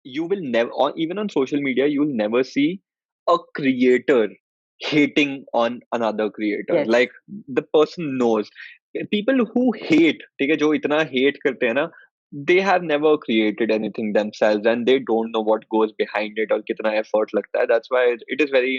you will never, or even on social media, you will never see a creator hating on another creator. Yes. Like the person knows. People who hate, ठीक है, जो इतना hate करते हैं ना, they have never created anything themselves and they don't know what goes behind it और कितना effort लगता है. That's why it is very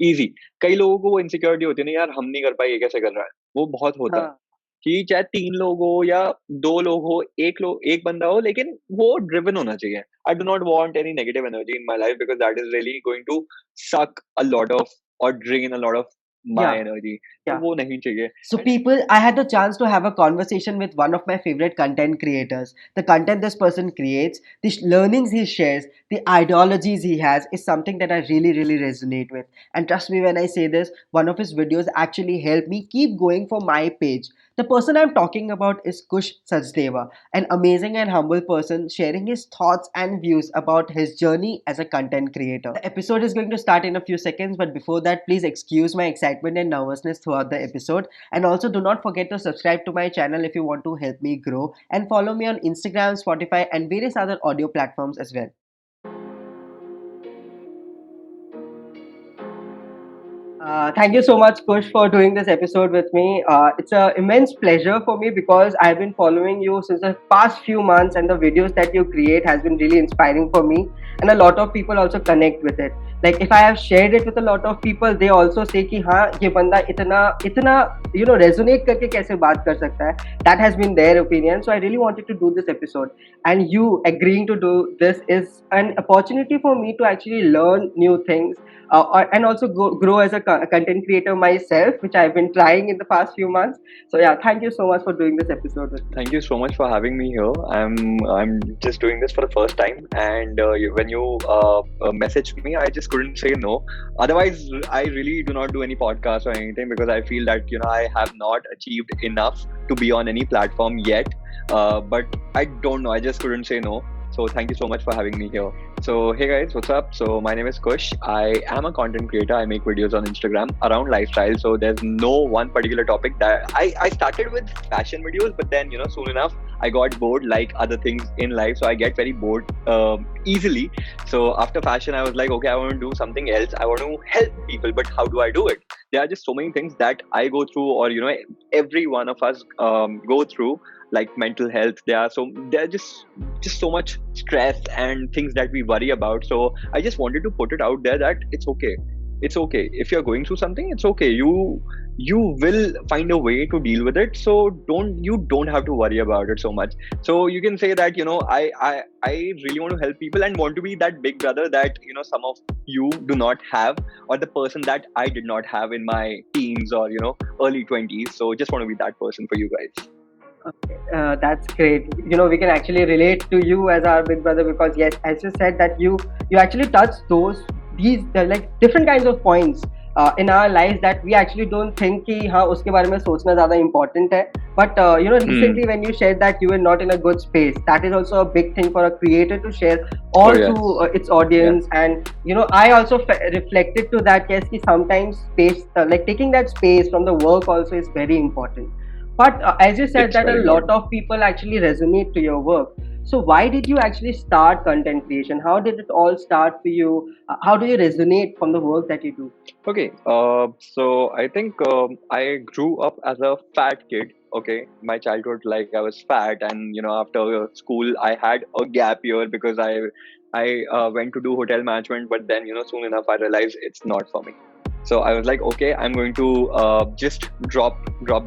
easy. कई लोगों को वो insecurity होती है ना, यार हम नहीं कर पाए, ये कैसे कर रहा है, वो बहुत होता है हाँ. कि चाहे 3 लोग हो या 2 लोग हो, 1 बंदा हो, लेकिन वो ड्रिवन होना चाहिए। I do not want any negative energy in my life because that is really going to suck a lot of or drain a lot of my Yeah. energy. तो Yeah. वो नहीं चाहिए। So, And people, I had the chance to have a conversation with one of my favorite content creators. The content this person creates, the learnings he shares, the ideologies he has is something that I really, really resonate with. And trust me when I say this, one of his videos actually helped me keep going for my page. The person I'm talking about is Kush Sachdeva, an amazing and humble person sharing his thoughts and views about his journey as a content creator. The episode is going to start in a few seconds, but before that, please excuse my excitement and nervousness throughout the episode. And also, do not forget to subscribe to my channel if you want to help me grow, and follow me on Instagram, Spotify, and various other audio platforms as well. Thank you so much, Kush, for doing this episode with me. It's an immense pleasure for me because I've been following you since the past few months, and the videos that you create has been really inspiring for me. And a lot of people also connect with it. Like if I have shared it with a lot of people, they also say कि हाँ ये बंदा इतना इतना resonate करके कैसे बात कर सकता है. That has been their opinion. So I really wanted to do this episode, and you agreeing to do this is an opportunity for me to actually learn new things, and also grow as a content creator myself, which I've been trying in the past few months. So yeah, thank you so much for doing this episode with me. thank you so much for having me here. I'm just doing this for the first time, and when you messaged me, I just couldn't say no. Otherwise, I really do not do any podcast or anything because I feel that I have not achieved enough to be on any platform yet. But I don't know. I just couldn't say no. So thank you so much for having me here. So hey guys, what's up? So my name is Kush. I am a content creator. I make videos on Instagram around lifestyle. So there's no one particular topic that I started with fashion videos, but then soon enough I got bored like other things in life. So I get very bored easily. So after fashion, I was like, okay, I want to do something else. I want to help people, but how do I do it? There are just so many things that I go through, or every one of us go through, like mental health. There are just so much stress and things that we worry about. So I just wanted to put it out there that it's okay if you're going through something. It's okay, you will find a way to deal with it. So don't have to worry about it so much. So you can say that I really want to help people and want to be that big brother that some of you do not have, or the person that I did not have in my teens or early 20s. So just want to be that person for you guys. That's great. We can actually relate to you as our big brother because yes, as you said that you actually touch these like different kinds of points in our lives that we actually don't think कि हाँ उसके बारे में सोचना ज़्यादा important है. But recently when you shared that you were not in a good space, that is also a big thing for a creator to share all Oh, yes. to its audience. And I also reflected to that, yes, कि sometimes space, like taking that space from the work also is very important. But as you said It's that a very lot important. of people actually resonate to your work. So why did you actually start content creation? How did it all start for you? How do you resonate from the work that you do? Okay, so I think I grew up as a fat kid. Okay, my childhood, like I was fat, and after school I had a gap year because I went to do hotel management, but then soon enough I realized it's not for me. So I was like, okay, I'm going to just drop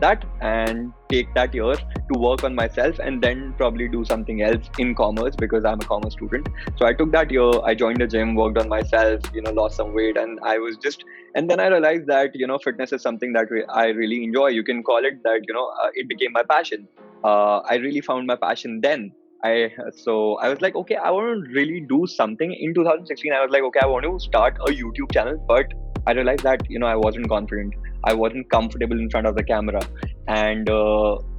that and take that year to work on myself, and then probably do something else in commerce because I'm a commerce student. So I took that year, I joined the gym, worked on myself, lost some weight, and I was just, and then I realized that fitness is something that I really enjoy. You can call it that. It became my passion. I really found my passion then. I was like, okay, I want to really do something. In 2016 I was like, okay, I want to start a YouTube channel, but I realized that I wasn't confident. I wasn't comfortable in front of the camera, and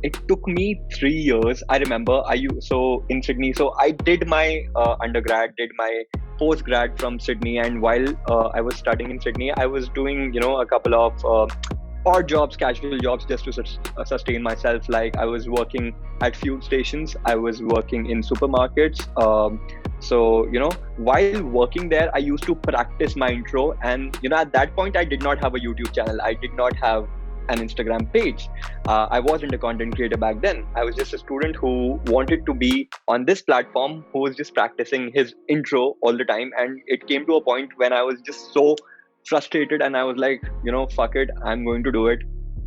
it took me 3 years. I remember so in Sydney. So I did my undergrad, did my post grad from Sydney, and while I was studying in Sydney, I was doing a couple of odd jobs, casual jobs, just to sustain myself. Like I was working at fuel stations, I was working in supermarkets. So, while working there, I used to practice my intro. And, at that point, I did not have a YouTube channel. I did not have an Instagram page. I wasn't a content creator back then. I was just a student who wanted to be on this platform, who was just practicing his intro all the time. And it came to a point when I was just so frustrated and I was like, fuck it, I'm going to do it.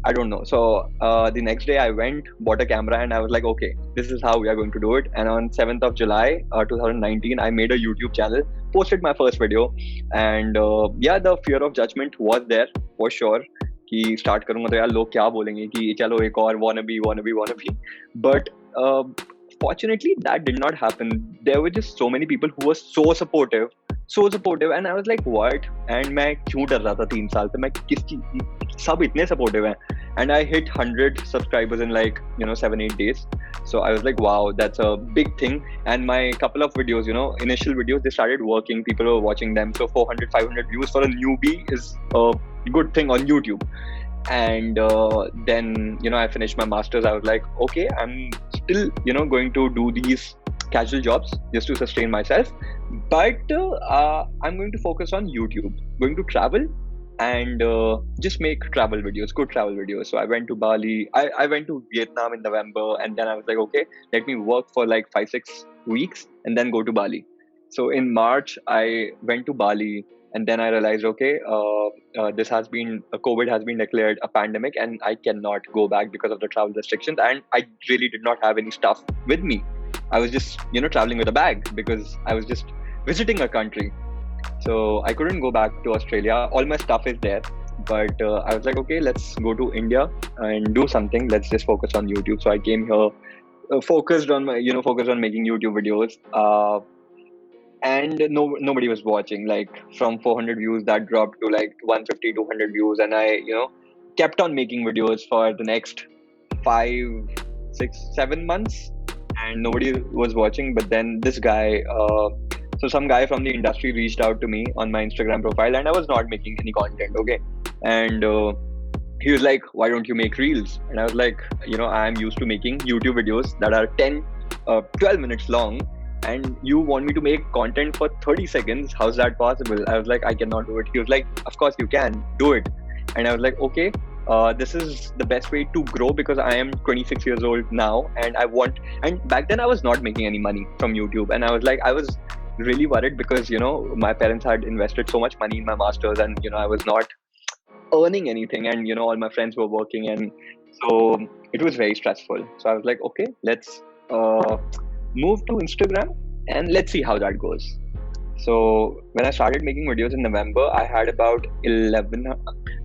I don't know. So the next day I went, bought a camera, and I was like, okay, this is how we are going to do it. And on 7th of July, 2019, I made a YouTube channel, posted my first video. And the fear of judgment was there for sure. कि start करूँगा तो यार लोग क्या बोलेंगे कि चलो एक और wannabe. But fortunately, that did not happen. There were just so many people who were so supportive, and I was like, what? And मैं क्यों डर रहा था 3 साल से? मैं किस चीज, सब इतने supportive हैं. And I hit 100 subscribers in 7-8 days. So I was like, wow, that's a big thing. And my couple of videos, initial videos, they started working. People were watching them. So 400, 500 views for a newbie is a good thing on YouTube. And then I finished my masters. I was like, okay, I'm still going to do these casual jobs just to sustain myself, but I'm going to focus on YouTube, going to travel and just make travel videos, good travel videos. So I went to Bali, I went to Vietnam in November, and then I was like, okay, let me work for like 5-6 weeks and then go to Bali. So in March I went to Bali, and then I realized, okay, this has been COVID has been declared a pandemic, and I cannot go back because of the travel restrictions. And I really did not have any stuff with me. I was just traveling with a bag because I was just visiting a country. So I couldn't go back to Australia. All my stuff is there, but I was like, okay, let's go to India and do something. Let's just focus on YouTube. So I came here, focused on making YouTube videos. And nobody was watching. Like from 400 views, that dropped to like 150, 200 views, and I kept on making videos for the next 5, 6, 7 months, and nobody was watching. But then this guy, some guy from the industry reached out to me on my Instagram profile, and I was not making any content, okay? And he was like, why don't you make reels? And I was like, I'm used to making YouTube videos that are 10, 12 minutes long, and you want me to make content for 30 seconds? How's that possible? I was like, I cannot do it. He was like, of course you can do it. And I was like, okay, this is the best way to grow, because I am 26 years old now, and and back then I was not making any money from YouTube. And I was really worried because, my parents had invested so much money in my masters, and, I was not earning anything, and, all my friends were working. And so it was very stressful. So I was like, okay, let's move to Instagram and let's see how that goes. So when I started making videos in November, I had about 11.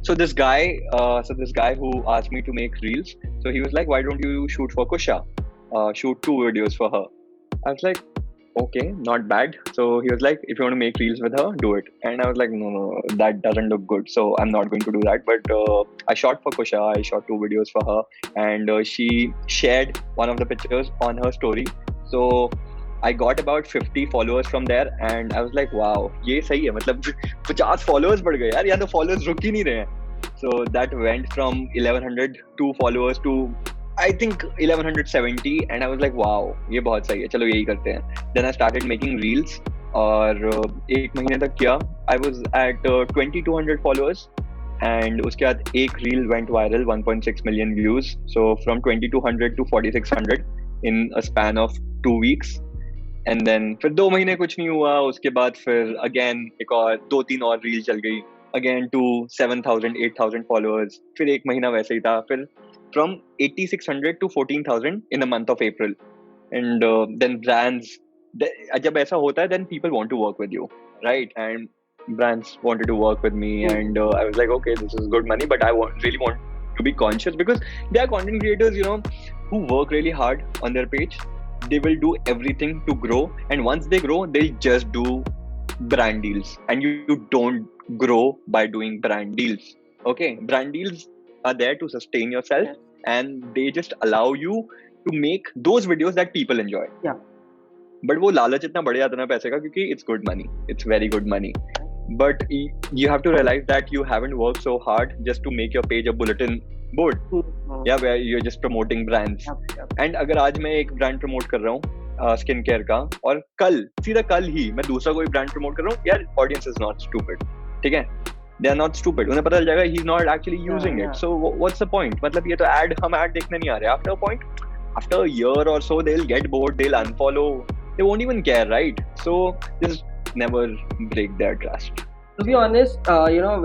So this guy who asked me to make reels, so he was like, why don't you shoot for Kusha? Shoot 2 videos for her. I was like, okay, not bad. So he was like, if you want to make reels with her, do it. And I was like, no, that doesn't look good, so I'm not going to do that. But I shot for Kusha. I shot 2 videos for her, and she shared one of the pictures on her story. So I got about 50 followers from there, and I was like, wow, ये सही है, मतलब 50 followers बढ़ गए यार, यहाँ तो followers रुक ही नहीं रहे हैं. So that went from 1102 followers to I think 1170, and I was like, wow, ये बहुत सही है, चलो यही करते हैं. Then I started making reels, और 1 महीने तक किया. I was at 2200 followers, and उसके बाद एक reel went viral, 1.6 million views. So from 2200 to 4600 in a span of 2 weeks. And then फिर 2 महीने कुछ नहीं हुआ. उसके बाद फिर again एक और 2-3 और रील चल गई, again to 7,000 8,000 followers. फिर 1 महीना वैसे ही था. फिर from 8,600 to 14,000 in the month of April. And then brands, जब ऐसा होता है, then people want to work with you, right? And brands wanted to work with me, and I was like, okay, this is good money, but I really want to be conscious, because there are content creators, who work really hard on their page. They will do everything to grow, and once they grow, they'll just do brand deals, and you don't grow by doing brand deals. Okay, brand deals are there to sustain yourself, and they just allow you to make those videos that people enjoy. Yeah. But वो लालच इतना बढ़ जाता है ना पैसे का, क्योंकि it's good money, it's very good money. But you have to realize that you haven't worked so hard just to make your page a bulletin board. Yeah, where you're just promoting brands. And अगर आज मैं एक brand promote कर रहा हूँ, skin care का, और कल सीधा कल ही मैं दूसरा कोई ब्रांड प्रमोट कर रहा हूँ, यार ऑडियंस इज नॉट स्टूपिड, ठीक है, दे आर नॉट स्टूपिड, उन्हें पता चल जाएगा he is not actually using it, so what's the point, मतलब ये तो ऐड हम ऐड देखने नहीं आ रहे, after a point, after a year or so, they'll get bored, they'll unfollow, they won't even care, right? So just never break their trust. To be honest,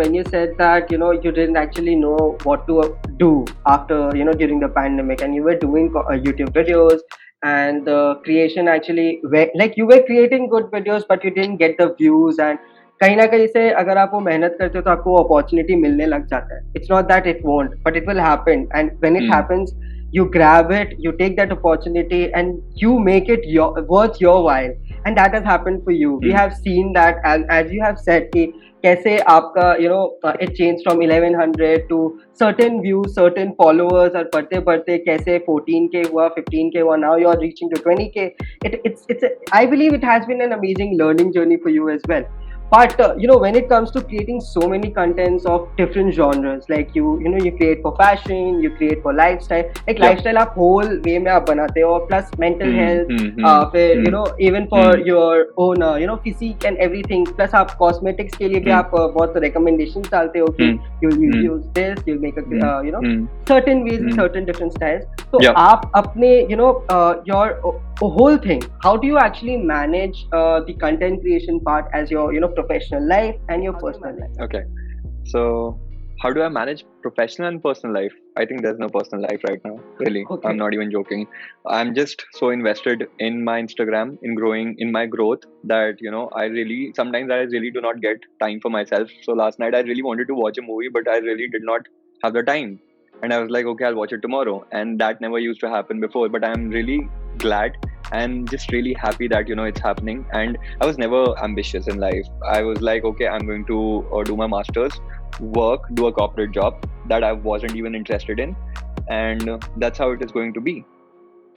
when you said that, you didn't actually know what to do after, during the pandemic, and you were doing YouTube videos, and the creation actually, like you were creating good videos, but you didn't get the views, and कहीं ना कहीं से अगर आप वो मेहनत करते हो तो आपको अपॉर्चुनिटी मिलने लग जाता है. It's not that it won't, but it will happen, and when it happens you grab it, you take that opportunity, and you make it worth your while, and that has happened for you. We have seen that, as you have said कि कैसे आपका it changed from 1100 to certain views, certain followers, और बढ़ते बढ़ते कैसे 14K हुआ, 15K हुआ, now you are reaching to 20K. I believe it has been an amazing learning journey for you as well. But when it comes to creating so many contents of different genres, like you create for fashion, you create for lifestyle, like lifestyle आप whole way में आप बनाते हो, plus mental health, फिर even for your own physique and everything, plus आप cosmetics के लिए भी आप बहुत recommendations डालते हो कि you'll use this, you'll make a certain ways, certain different styles. So आप अपने your whole thing, how do you actually manage the content creation part as your professional life and your personal life? Okay, so how do I manage professional and personal life? I think there's no personal life right now, really. Okay. I'm not even joking. I'm just so invested in my Instagram, in growing, in my growth, that sometimes I really do not get time for myself. So last night I really wanted to watch a movie, but I really did not have the time, and I was like, okay, I'll watch it tomorrow, and that never used to happen before. But I'm really glad and just really happy that it's happening. And I was never ambitious in life. I was like, okay, I'm going to do my masters, do a corporate job that I wasn't even interested in, and that's how it is going to be.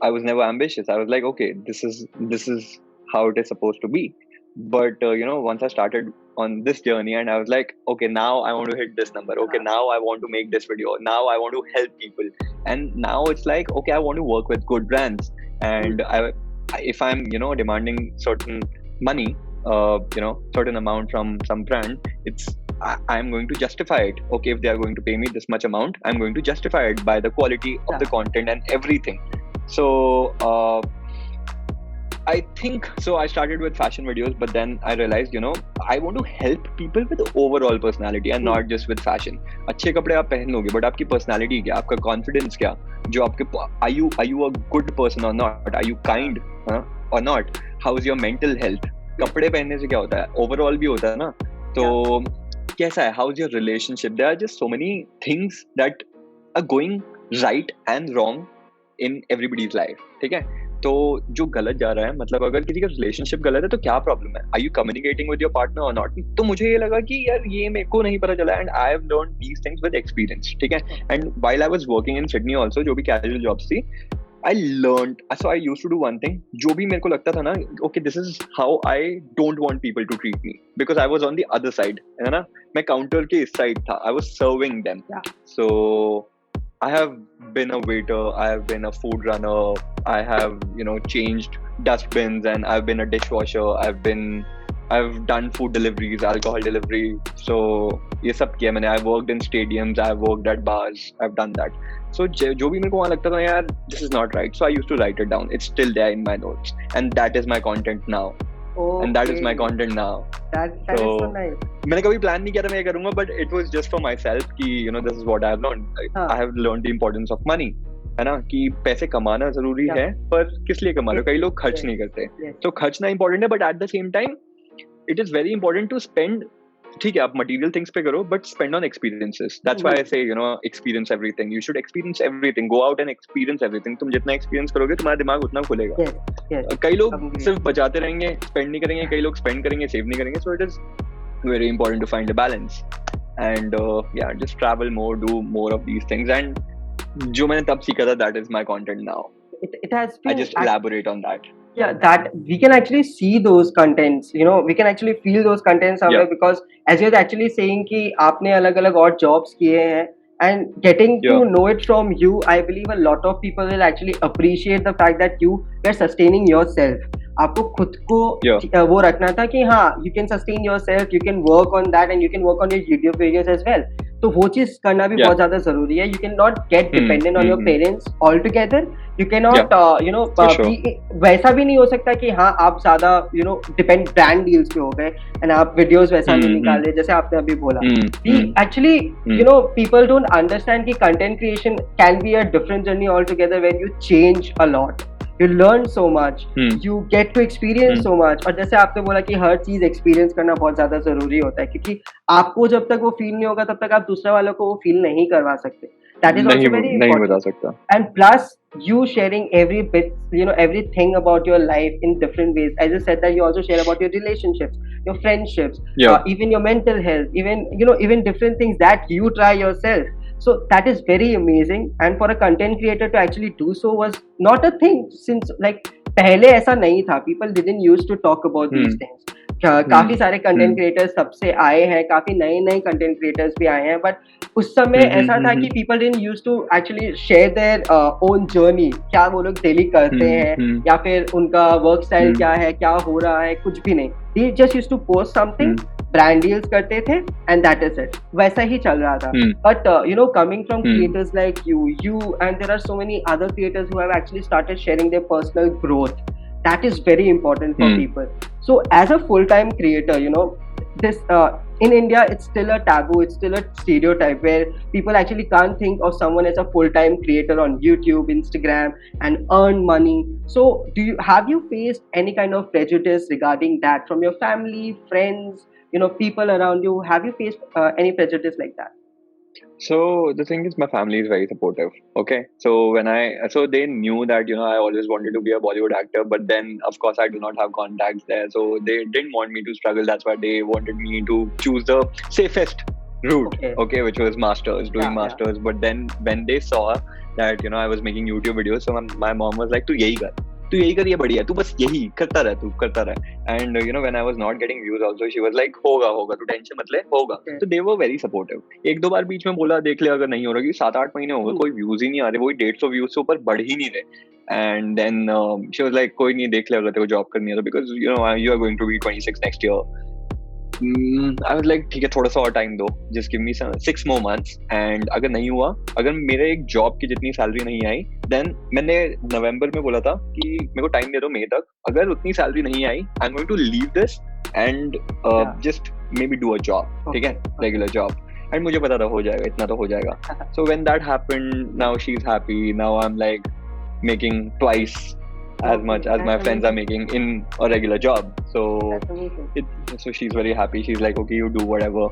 I was never ambitious. I was like, okay, this is how it is supposed to be. But once I started on this journey, and I was like, okay, now I want to hit this number, okay, now I want to make this video, now I want to help people, and now it's like, okay, I want to work with good brands, and if I'm demanding certain money, certain amount from some brand, I'm going to justify it. Okay, if they are going to pay me this much amount, I'm going to justify it by the quality of the content and everything. So I think so. I started with fashion videos, but then I realized, I want to help people with overall personality and not just with fashion. अच्छे कपड़े आप पहन लोगे, but आपकी personality क्या, आपका confidence क्या, जो आपके are you a good person or not? Are you kind or not? How is your mental health? कपड़े पहनने से क्या होता है? Overall भी होता है ना? तो कैसा है? How is your relationship? There are just so many things that are going right and wrong in everybody's life. ठीक है? तो जो गलत जा रहा है, मतलब अगर किसी का रिलेशनशिप गलत है तो क्या प्रॉब्लम है? Are you communicating with your partner और नॉट? तो मुझे ये लगा कि यार ये मेरे को नहीं पता चला, and I have learned these things with experience, ठीक है. And while I was working in Sydney also, जो भी कैजुअल जॉब्स थी, I learned, so I used to do one thing, जो भी मेरे को लगता था ना, okay this is how I don't want people to treat me, because I was on the other side, है ना, मैं काउंटर के इस साइड था, I was serving them. So I have been a waiter, I have been a food runner, I have, changed dustbins, and I've been a dishwasher, I've done food deliveries, alcohol delivery. So, ये सब किया मैंने. I've worked in stadiums, I've worked at bars, I've done that. So, जो भी मेरे को वहाँ लगता था यार, this is not right. So, I used to write it down. It's still there in my notes. And that is my content now. Okay. And that is my content now. That is so nice. मैंने कभी plan नहीं किया था मैं ये करूँगा, but it was just for myself कि this is what I have learned. I have learned the importance of money. है ना, कि पैसे कमाना जरूरी है, पर किस लिए कमा रहे हो? कई लोग खर्च नहीं करते. तो खर्चना important है, but at the same time it is very important to spend. ठीक है, आप material things पे करो, but spend on experiences. That's why I say, experience everything. You should experience everything. Go out and experience everything. तुम जितना experience करोगे, तुम्हारा दिमाग उतना खुलेगा. कई लोग सिर्फ बचाते रहेंगे, spend नहीं करेंगे. कई लोग spend करेंगे, save नहीं करेंगे. So it is very important to find a balance. And just travel more, do more of these things. And जो मैंने तब सीखा था, that is my content now. It has been. I just elaborate on that. Yeah, that we can actually see those contents, we can actually feel those contents somewhere, because as you're actually saying कि आपने अलग अलग और jobs किए हैं, and getting Yeah. to know it from you, I believe a lot of people will actually appreciate the fact that you were sustaining yourself. आपको खुद को Yeah. वो रखना था कि हाँ, you can sustain yourself, you can work on that and you can work on your YouTube videos as well. तो वो चीज करना भी Yeah. बहुत ज्यादा जरूरी है. You cannot get dependent on your Mm-hmm. parents altogether. You cannot For sure. be वैसा भी नहीं हो सकता कि हाँ आप ज्यादा डिपेंड ब्रांड डील्स पे हो गए एंड आप वीडियोस वैसा नहीं निकाल रहे जैसे आपने अभी बोला. We actually, people don't understand कि content creation can be a different journey altogether when you change a lot. You learn so much, you get to experience so much. और जैसे आपने बोला कि हर चीज एक्सपीरियंस करना बहुत ज्यादा जरूरी होता है क्योंकि आपको जब तक वो फील नहीं होगा तब तक आप दूसरे वालों को वो फील नहीं करवा सकते. That is also very नहीं बता important. सकता. And plus, you sharing every bit, everything about your life in different ways. As you said that you also share about your relationships, your friendships, Yeah. even your mental health, even different things that you try yourself. So that is very amazing. And for a content creator to actually do so was not a thing since like पहले ऐसा नहीं था. People didn't used to talk about these things. काफी सारे content creators तब से आए हैं, काफी नए नए कंटेंट क्रिएटर्स भी आए हैं, बट उस समय ऐसा था कि people didn't used to actually share their own journey, क्या वो लोग डेली करते हैं या फिर उनका वर्क स्टाइल क्या है, क्या हो रहा है, कुछ भी नहीं. They just used to post something, brand deals करते थे एंड दैट इज इट. वैसा ही चल रहा था. But coming from creators like you and there are so many other creators who have actually started sharing their personal growth. That is very important for people. So as a full-time creator, this in India it's still a taboo, it's still a stereotype where people actually can't think of someone as a full-time creator on YouTube, Instagram and earn money. So have you faced any kind of prejudice regarding that from your family, friends, people around you? Have you faced any prejudice like that? So the thing is, my family is very supportive. Okay, so so they knew that I always wanted to be a Bollywood actor, but then of course I do not have contacts there, so they didn't want me to struggle. That's why they wanted me to choose the safest route. Okay, which was masters, doing masters. But then when they saw that I was making YouTube videos, so my mom was like, "तू यही कर, तू यही कर, ये बढ़िया, तू बस यही करता रह, तू करता रह." And when I was not getting views also, she was like, होगा होगा, तू टेंशन मत ले, होगा. So they were very supportive. एक दो बार बीच में बोला, देख ले अगर नहीं हो रहा, क्योंकि 7-8 महीने हो गए कोई व्यूज ही नहीं आ रहे, वही 150 व्यूज से ऊपर बढ़ ही नहीं रहे. And then she was like, कोई नहीं, देख ले अगर तेरे को जॉब करनी है तो, because you are going to be 26 next year. I was like, ठीक है, थोड़ा सा और टाइम दो, just give me 6 more months. And अगर नहीं हुआ, अगर मेरे एक जॉब की जितनी सैलरी नहीं आई, then मैंने नवंबर में बोला था कि मेरे को टाइम दे दो मई तक, अगर उतनी सैलरी नहीं आई, I'm going to leave this and just maybe do a job. ठीक है, regular job. And मुझे पता था हो जाएगा, इतना तो हो जाएगा. So when that happened, now she's happy. Now I'm like making twice as much as my friends are making in a regular job. So so she's very happy. She's like, okay, you do whatever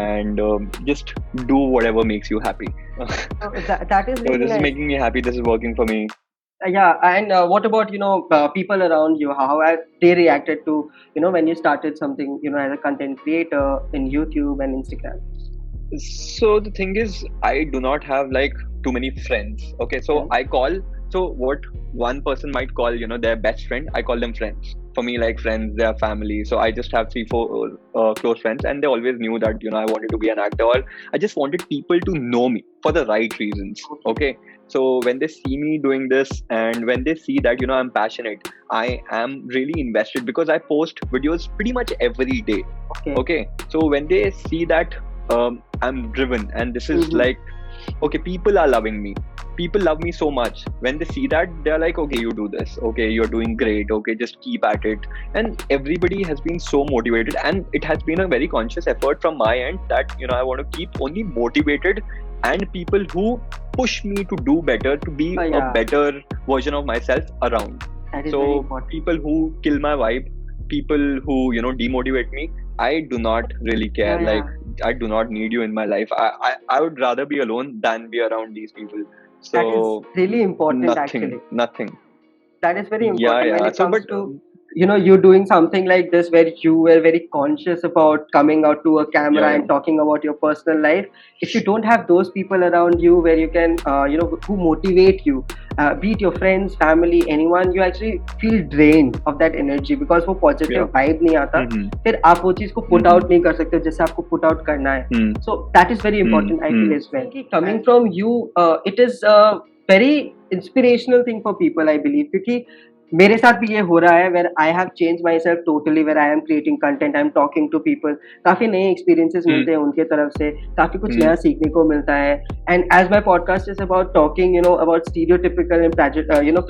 and just do whatever makes you happy. That is really so this nice. is making me happy. This is working for me. Yeah, and what about people around you? How have they reacted to when you started something as a content creator in YouTube and Instagram? So the thing is, I do not have like too many friends. Okay, so I call. So what one person might call, their best friend, I call them friends. For me, like friends, they are family. So I just have 3-4 close friends, and they always knew that I wanted to be an actor, or I just wanted people to know me for the right reasons. Okay, so when they see me doing this, and when they see that I'm passionate, I am really invested because I post videos pretty much every day. Okay, so when they see that I'm driven, and this is like, okay, people are loving me. People love me so much. When they see that, they're like, okay, you do this, okay, you're doing great, okay, just keep at it. And everybody has been so motivated, and it has been a very conscious effort from my end that I want to keep only motivated and people who push me to do better, to be a better version of myself around. So people who kill my vibe, people who demotivate me, I do not really care. Like I do not need you in my life. I would rather be alone than be around these people. So that is really important. Nothing. Actually, nothing. That is very important. Yeah. When it So comes but to you doing something like this where you were very conscious about coming out to a camera Yeah, and talking about your personal life. If you don't have those people around you where you can who motivate you, be it your friends, family, anyone, you actually feel drained of that energy because वो yeah. positive vibe नहीं आता. Mm-hmm. फिर आप वो चीज को put Mm-hmm. out नहीं कर सकते हो जैसे आपको put out करना है. Mm. So that is very important, I feel, Mm. as well. Coming from you, it is a very inspirational thing for people, I believe, क्योंकि मेरे साथ भी ये हो रहा है where I have changed myself totally, where I am creating content, I am talking to people, काफी नए experiences Mm. मिलते हैं उनके तरफ से, काफी कुछ Mm. नया सीखने को मिलता है. And as my podcast is about talking, about stereotypical and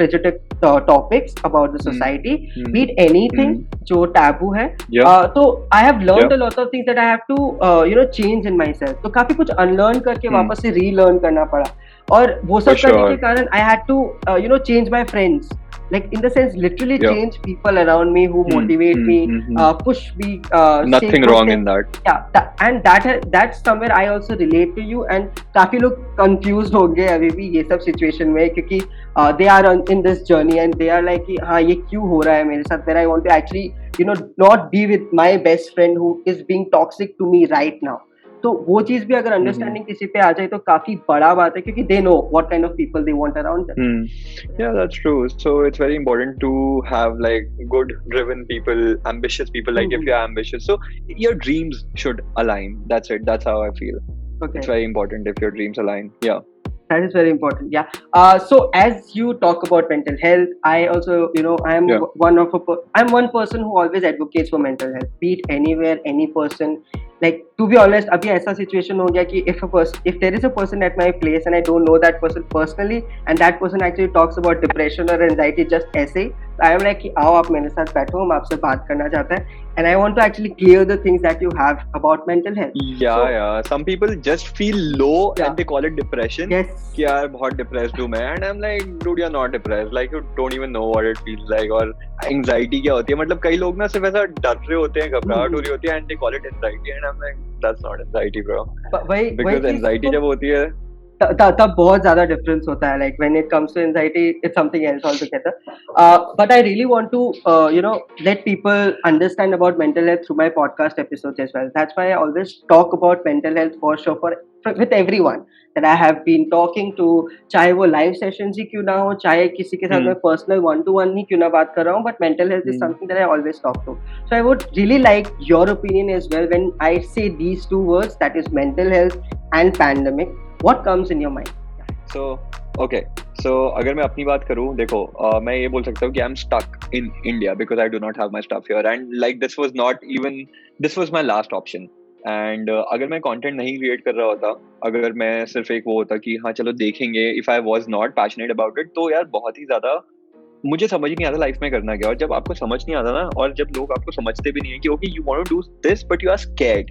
prejudice topics about the Mm. society, Mm. be it anything जो taboo है. Yeah. तो I have learned Yeah. a lot of things that I have to change in myself. तो काफी कुछ unlearn करके Hmm. वापस से relearn करना पड़ा. और वो सब For करने के sure. कारण I had to change my friends. Like, in the sense, literally Yeah. change people around me who Hmm. motivate Hmm. me, Hmm. Hmm. push me. Nothing say good wrong in things. that. Yeah, and that's somewhere I also relate to you. And काफी लोग confused होंगे अभी भी ये सब situation में, क्योंकि they are in this journey and they are like कि हाँ ये क्यों हो रहा है मेरे साथ, where I want to actually not be with my best friend who is being toxic to me right now. तो वो चीज भी अगर अंडरस्टैंडिंग किसी पे आ जाए तो काफी बड़ा बात है, क्योंकि they know what kind of people they want around them. Hmm. Yeah, that's true. So it's very important to have like good driven people, ambitious people. Like if Mhm. you're ambitious, so your dreams should align. That's it. That's how I feel. Okay. It's very important if your dreams align. Yeah. That is very important. Yeah. So as you talk about mental health, I also, I am Yeah. I'm one person who always advocates for mental health, be it anywhere, any person. Like, to be honest, अभी ऐसा situation हो गया कि if there is a person at my place and I don't know that person personally and that person actually talks about depression or anxiety just ऐसे, I am like कि आओ आप मेरे साथ बैठो, हम आपसे बात करना चाहते हैं, and I want to actually clear the things that you have about mental health. Yeah, So, yeah. Some people just feel low Yeah. and they call it depression. yes. कि यार बहुत depressed हूँ मैं, and I'm like, dude, you're not depressed. Like you don't even know what it feels like. और anxiety क्या होती है? मतलब कई लोग ना सिर्फ ऐसा डर रहे होते हैं, घबराहट हो रही होती है, and they call it anxiety, and I'm like, that's not anxiety, bro. वही Because चीज anxiety तो- जब होती है, तब बहुत ज्यादा डिफरेंस होता है. Like, when it comes to anxiety, it's something else altogether. But I really want to let people understand about mental health through my podcast episodes as well. That's why I always talk about mental health for sure with everyone that I have been talking to, चाहे वो live sessions ही क्यों ना हो, चाहे किसी के साथ मैं personal one to one ही क्यों ना बात कर रहा हूँ, but mental health is something that I always talk to. So I would really like your opinion as well when I say these two words, that is mental health and pandemic. What comes in your mind? So okay. So अगर मैं अपनी बात करूँ, देखो मैं ये बोल सकता हूँ कि I'm stuck in India because I do not have my stuff here, and like this was my last option. And अगर मैं कंटेंट नहीं क्रिएट कर रहा होता, अगर मैं सिर्फ एक वो होता कि हाँ चलो देखेंगे, if I was not passionate about it, तो यार बहुत ही ज्यादा मुझे समझ ही नहीं आता लाइफ में करना क्या. और जब आपको समझ नहीं आता ना, और जब लोग आपको समझते भी नहीं है कि okay you want to do this but you are scared,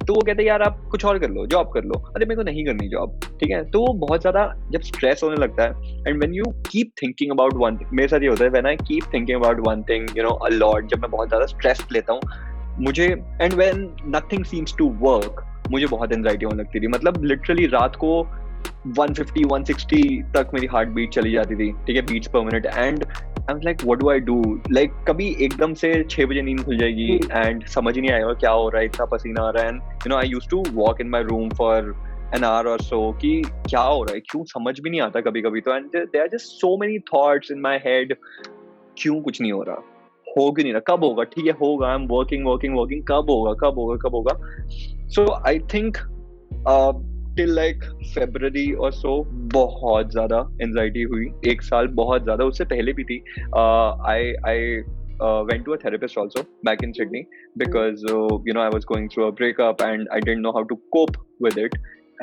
तो वो कहते हैं यार आप कुछ और कर लो, जॉब कर लो. अरे मेरे को नहीं करनी जॉब, ठीक है. तो वो बहुत ज्यादा जब स्ट्रेस होने लगता है, and when you keep thinking about one thing, मेरे साथ ये होता है when I keep thinking about one thing a lot, जब मैं बहुत ज्यादा स्ट्रेस लेता हूँ मुझे, and when nothing seems to work, मुझे बहुत एंजाइटी होने लगती थी. मतलब लिटरली रात को 150 160 तक मेरी हार्ट बीट चली जाती थी, ठीक है, बीट्स पर minute. And I was like what do I do. Like कभी एकदम से 6 बजे नींद खुल जाएगी एंड समझ ही नहीं आएगा क्या हो रहा है, इतना पसीना आ रहा है. And I used to walk in my room for an hour or so कि क्या हो रहा है, क्यों समझ भी नहीं आता कभी कभी. तो and there are just so many thoughts in my head, क्यों कुछ नहीं हो रहा, हो क्यों नहीं रहा, कब होगा, ठीक है होगा, आई एम वर्किंग, कब होगा. So I think till like February और सो बहुत ज्यादा एंजाइटी हुई, एक साल बहुत ज्यादा, उससे पहले भी थी. आई went to a therapist also back in Sydney because I was going through a breakup and I didn't know how to cope with it.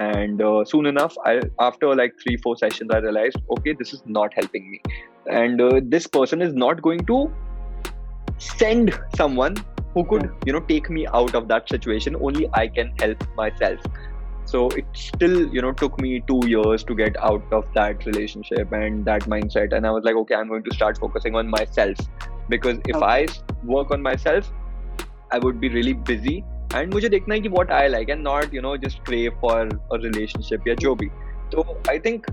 And soon enough, after like 3-4 sessions, I realized, okay, this is not helping me, and this person is not going to send someone who could take me out of that situation. Only I can help myself. So it still took me 2 years to get out of that relationship and that mindset, and I was like, okay, I'm going to start focusing on myself, because if I work on myself, I would be really busy, and मुझे देखना है कि what I like and not just crave for a relationship या जो भी. तो I think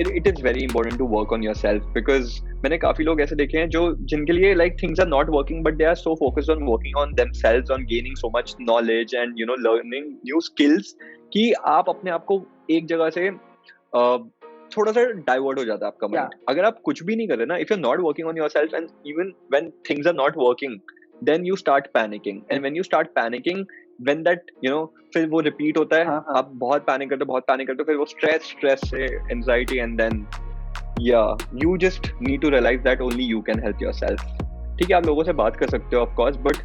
it is very important to work on yourself because मैंने काफी लोग ऐसे देखे हैं जो जिनके लिए like things are not working but they are so focused on working on themselves on gaining so much knowledge and learning new skills कि आप अपने आप को एक जगह से थोड़ा सा डाइवर्ट हो जाता है आपका माइंड अगर आप कुछ भी नहीं कर रहे ना if you are not working on yourself and even when things are not working then you start panicking and when you start panicking when that फिर वो रिपीट होता है आप बहुत पैनिक करते हो फिर वो स्ट्रेस से anxiety and then you just need to realize that only you can help yourself ठीक है आप लोगों से बात कर सकते हो of course but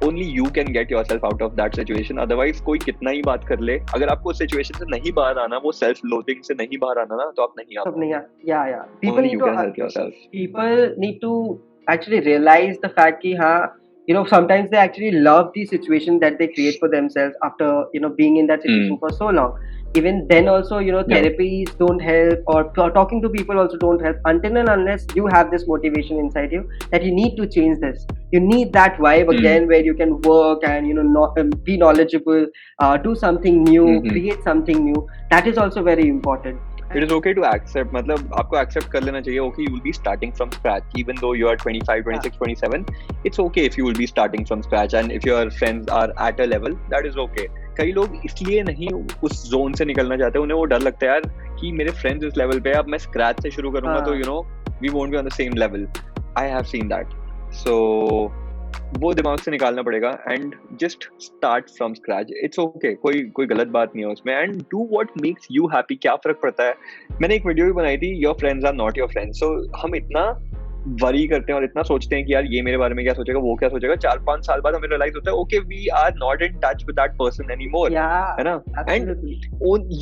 only you can get yourself out of that situation otherwise कोई कितना ही बात कर ले अगर आपको उस सिचुएशन से नहीं बाहर आना वो सेल्फ लोथिंग से नहीं बाहर आना ना तो आप नहीं आ पाओगे people you can help yourself people need to actually realize the fact कि हाँ sometimes they actually love the situation that they create for themselves after being in that situation for so long even then also therapies don't help or talking to people also don't help until and unless you have this motivation inside you that you need to change this you need that vibe again where you can work and be knowledgeable do something new create something new that is also very important it is okay to accept मतलब आपको accept कर लेना चाहिए okay you will be starting from scratch even though you are 25 26 27 it's okay if you will be starting from scratch and if your friends are at a level that is okay कई लोग इसलिए नहीं उस zone से निकलना चाहते उन्हें वो डर लगता है यार कि मेरे फ्रेंड्स इस लेवल पे अब मैं स्क्रैच से शुरू करूंगा तो we won't be on the same level I have seen that so वो दिमाग से निकालना पड़ेगा and just start from scratch it's okay कोई गलत बात नहीं है उसमें and do what makes you happy क्या फर्क पड़ता है मैंने एक वीडियो भी बनाई थी your friends are not your friends so हम इतना वरी करते हैं और इतना सोचते हैं कि यार ये मेरे बारे में क्या सोचेगा वो क्या सोचेगा 4-5 साल बाद हमें रियलाइज होता है okay we are not in touch with that person anymore है ना and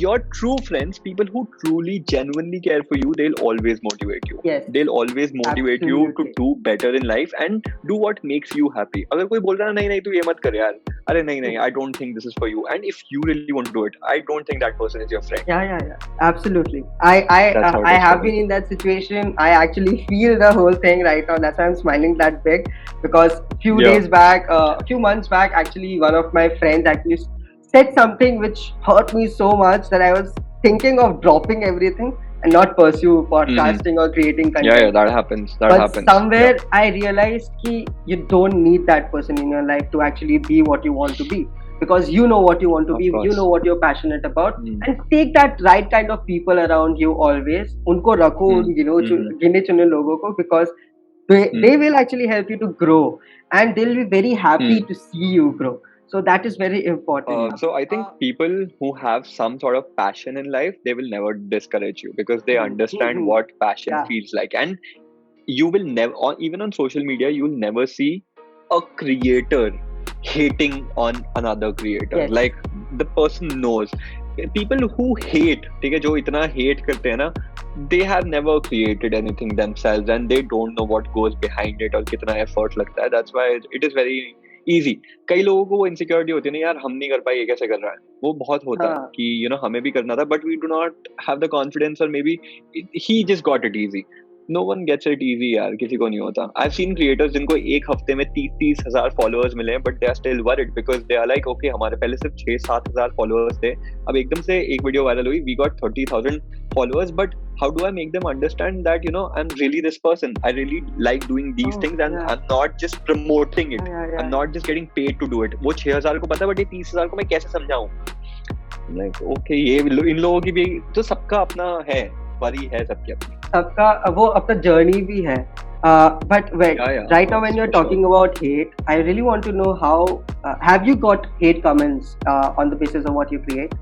your true friends people who truly genuinely care for you they will always motivate you they will always motivate you to do better in life and do what makes you happy अगर कोई बोल रहा है नहीं तू ये मत कर यार अरे नहीं I don't think this is for you and if you really want to do it I don't think that person is your friend yeah absolutely I have been in that situation I actually feel the whole thing right now that's why I'm smiling that big because few months back actually one of my friends actually said something which hurt me so much that I was thinking of dropping everything and not pursue podcasting or creating content. Yeah, that happens. But somewhere I realized ki you don't need that person in your life to actually be what you want to be because you know what you want to be, you know what you're passionate about and take that right kind of people around you always. Unko rakho, gine chune logo ko because they will actually help you to grow and they'll be very happy to see you grow. So that is very important. So I think people who have some sort of passion in life, they will never discourage you because they understand what passion feels like. And you will never, even on social media, you will never see a creator hating on another creator. Yes. Like the person knows. People who hate, ठीक है, जो इतना hate करते हैं ना, they have never created anything themselves and they don't know what goes behind it और कितना effort लगता है. That's why it is very easy. कई लोगों को वो इनसिक्योरिटी होती है ना यार हम नहीं कर पाए ये कैसे कर रहा है वो बहुत होता है कि हमें भी करना था but we do not have the confidence और maybe he just got it easy no one gets it easy यार किसी को नहीं होता आई हैव सीन क्रिएटर्स जिनको एक हफ्ते में 30 हजार फॉलोअर्स मिले हैं but they are still worried because they are like okay हमारे पहले सिर्फ 6-7 हजार फॉलोअर्स थे अब एकदम से एक वीडियो वायरल हुई we got 30,000 followers but how do I make them understand that I'm really this person I really like doing these things and I'm not just promoting it I'm not just getting paid to do it वो 6,000 को पता है but ये 30,000 को मैं कैसे समझाऊं like okay ये इन लोगों की भी तो सबका अपना है वरी है सबकी अपनी सबका वो अपना जर्नी भी है but wait, right now when you're talking about hate I really want to know how have you got hate comments on the basis of what you create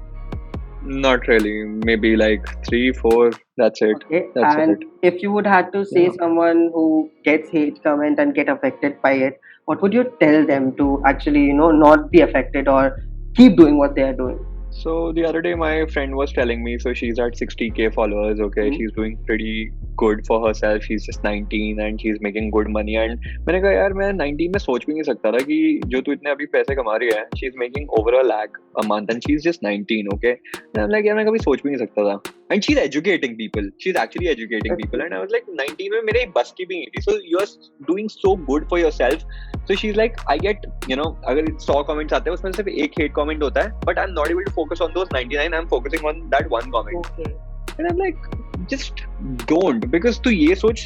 Not really. Maybe like 3-4. That's it. Okay. That's and it. if you would have to say someone who gets hate comment and get affected by it, what would you tell them to actually, not be affected or keep doing what they are doing? So the other day my friend was telling me, so she's at 60k followers, okay, she's doing pretty good for herself, she's just 19 and she's making good money and मैंने कहा यार मैं 19 में सोच भी नहीं सकता था कि जो तू इतने अभी पैसे कमा रही है she's making over $1 lakh a month and she's just 19, okay, and I'm like यार मैं कभी सोच भी नहीं सकता था and she's educating people, she's actually educating people and I was like 19 में मेरे बस की भी नहीं थी so you're doing so good for yourself so she's like I get अगर 100 comments आते हैं उसमें सिर्फ एक hate comment होता है but I'm not able to focus on those 99 I'm focusing on that one comment And I'm like, just don't, because to ye soch,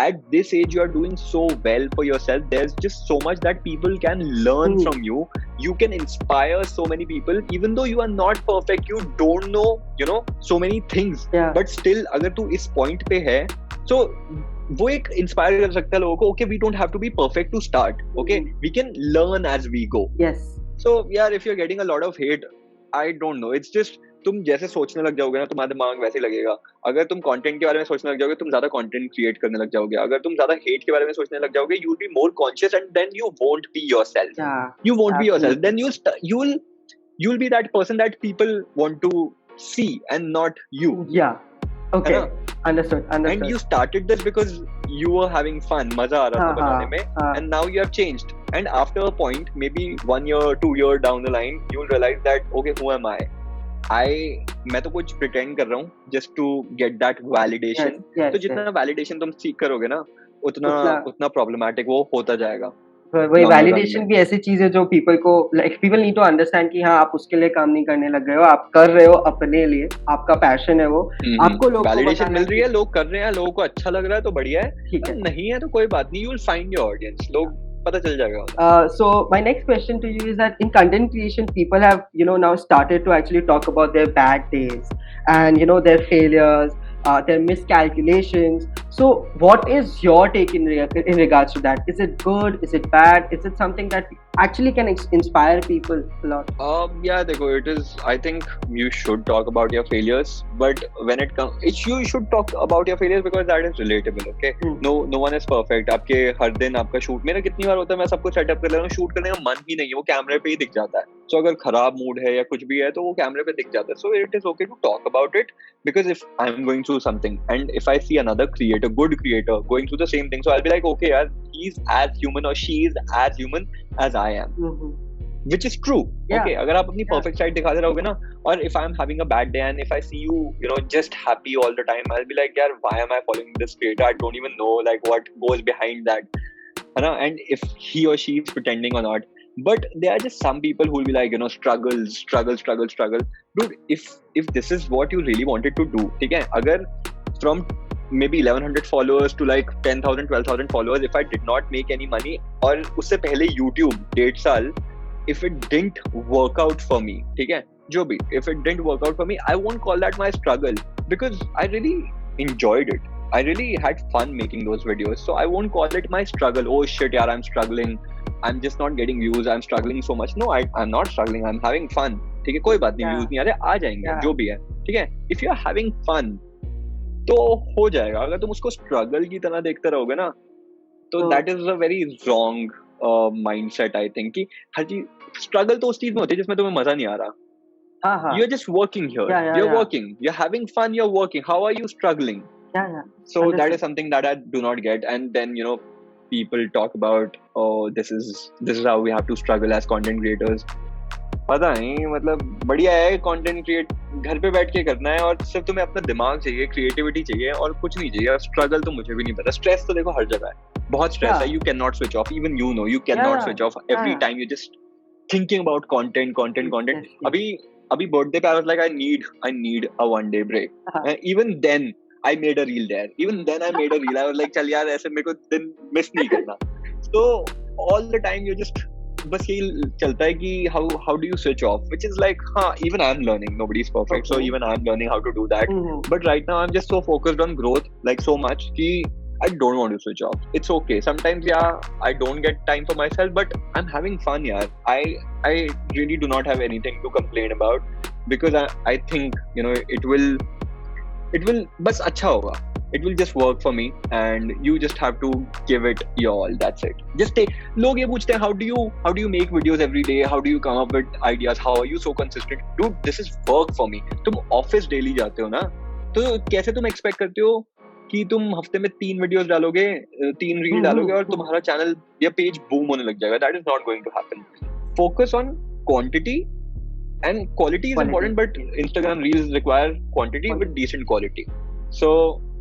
at this age you are doing so well for yourself. There's just so much that people can learn Hmm. from you. You can inspire so many people, even though you are not perfect, you don't know so many things, Yeah. but still अगर तू इस point पे है, so वो एक inspire कर सकता है लोगों को. Okay, we don't have to be perfect to start. Okay, we can learn as we go. Yes. So yeah, if you're getting a lot of hate, I don't know. It's just तुम जैसे सोचने लग जाओगे ना, तुम्हारा दिमाग वैसे ही लगेगा. अगर तुम कंटेंट के बारे में सोचने लग जाओगे, तुम ज्यादा कंटेंट क्रिएट करने लग जाओगे. अगर तुम ज्यादा हेट के बारे में सोचने लग जाओगे, you will be more conscious and then you won't be yourself. Yeah. You won't be yourself. Absolutely. Then you'll be that person that people want to see and not you. Yeah. Okay. है ना? Understood. And you started this because you were having fun, मजा आ रहा था बनाने में, हाँ. and now you have changed. And after a point, maybe 1 year, 2 year down the line, you'll realize that okay, who am I? मैं तो कुछ pretend कर रहा हूँ just to get that validation. Yes. तो जितना validation तुम सीख करोगे ना, उतना उतना- problematic वो होता जाएगा. वही long run वैलिडेशन में. भी ऐसी चीज है जो पीपल को पीपल नीड टू अंडरस्टैंड कि हाँ आप उसके लिए काम नहीं करने लग गए हो, आप कर रहे हो अपने लिए, आपका पैशन है वो. आपको लोगों को वैलिडेशन बताना मिल रही कि- है, लोग कर रहे हैं, लोगों को अच्छा लग रहा है तो बढ़िया है. ठीक है. नहीं है तो कोई बात नहीं, you will find your audience. लोग पता चल जाएगा. So my next question to you is that in content creation, people have now started to actually talk about their bad days and their failures, their miscalculations. So what is your take in regards to that? Is it good? Is it bad? Is it something that actually can inspire people a lot? Yeah, देखो, it is. I think you should talk about your failures, but when it comes, you should talk about your failures because that is relatable. Okay, no one is perfect. आपके हर दिन आपका shoot, मेरा कितनी बार होता है, मैं सब कुछ सेटअप कर लेता हूँ, शूट करने का मन ही नहीं है, वो कैमरे पे ही दिख जाता है. So अगर खराब मूड है या कुछ भी है तो वो कैमरे पे दिख जाता है. So it is okay to talk about it, because if I'm going through something and if I see another creator, good creator, going through the same thing, so I'll be like, okay, yaar, he's as human or she is as human as I am. Which is true. Yeah. Okay, अगर आप अपनी perfect side दिखाते रहोगे ना, और if I'm having a bad day and if I see you just happy all the time, I'll be like, यार, why am I following this creator? I don't even know like what goes behind that, है ना? And if he or she is pretending or not. But there are just some people who will be like, struggle. Dude, if this is what you really wanted to do, ठीक है? अगर from maybe 1100 followers to like 10,000, 12,000 followers, if I did not make any money, और उससे पहले YouTube 1.5 साल, if it didn't work out for me, ठीक है? जो भी, if it didn't work out for me, I won't call that my struggle, because I really enjoyed it. I really had fun making those videos, so I won't call it my struggle. Oh shit, yaar, I'm struggling. I'm just not getting views. I'm struggling so much. No, I'm not struggling. I'm having fun. ठीक है, कोई बात नहीं, views नहीं आ रहे, आ जाएंगे, जो भी है, ठीक है. If you are having fun, तो हो जाएगा. अगर तुम उसको struggle की तरह देखते रहोगे ना, तो that is a very wrong mindset, I think. कि हर चीज struggle तो उस चीज में होती है जिसमें तुम्हें मजा नहीं आ रहा. You're just working here. You're working. You're having fun. You're working. How are you struggling? Yeah. So that is something that I do not get. And then people talk about, oh, this is how we have to struggle as content creators. पता नहीं, मतलब बढ़िया है content create, घर पे बैठ के करना है, और सिर्फ तुम्हें अपना दिमाग चाहिए, क्रिएटिविटी चाहिए, और कुछ नहीं चाहिए. स्ट्रगल तो मुझे भी नहीं पता. स्ट्रेस तो देखो हर जगह है, बहुत स्ट्रेस है. You can not switch off. Even you cannot switch off. Every time you're just thinking about content. अभी birthday पे I was like, I need a 1 day break. And even then I made a reel there. I was like, चल यार, ऐसे मेरे को दिन miss नहीं करना. So all the time you just बस यही चलता है कि how do you switch off, which is like, even I'm learning. Nobody's perfect, so even I'm learning how to do that. But right now I'm just so focused on growth, like so much कि I don't want to switch off. It's okay. Sometimes, I don't get time for myself, but I'm having fun, yaar. I really do not have anything to complain about, because I think it will बस अच्छा होगा. It will just work for me, and you just have to give it your all. That's it. Just take. लोग ये पूछते हैं, how do you make videos every day? How do you come up with ideas? How are you so consistent? Dude, this is work for me. तुम office daily जाते हो ना, तो कैसे तुम एक्सपेक्ट करते हो कि तुम हफ्ते में 3 वीडियोस डालोगे, 3 रील डालोगे और तुम्हारा चैनल या पेज बूम होने लग जाएगा? That is not going to happen. Focus on quantity, and quality is important, but Instagram reels require quantity with decent quality. So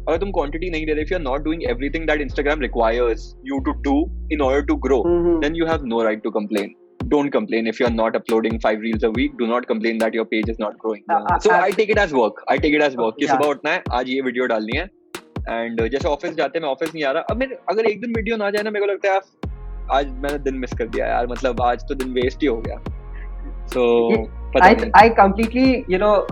अगर तुम quantity नहीं दे रहे, if you're not doing everything that Instagram requires you to do in order to grow, then you have no right to complain. don't complain if you're not uploading 5 reels a week. Do not complain that your page is not growing. Uh, So uh, I take it as work. I take it as work. कि yeah. सुबह उठना है, आज ये video डालनी है, and जैसे office जाते हैं, मैं ऑफिस नहीं आ रहा, अब मेरे अगर एक दिन वीडियो ना जाए ना, मेरे को लगता है यार आज मैंने दिन मिस कर दिया यार, मतलब आज तो दिन वेस्ट ही हो गया. So I completely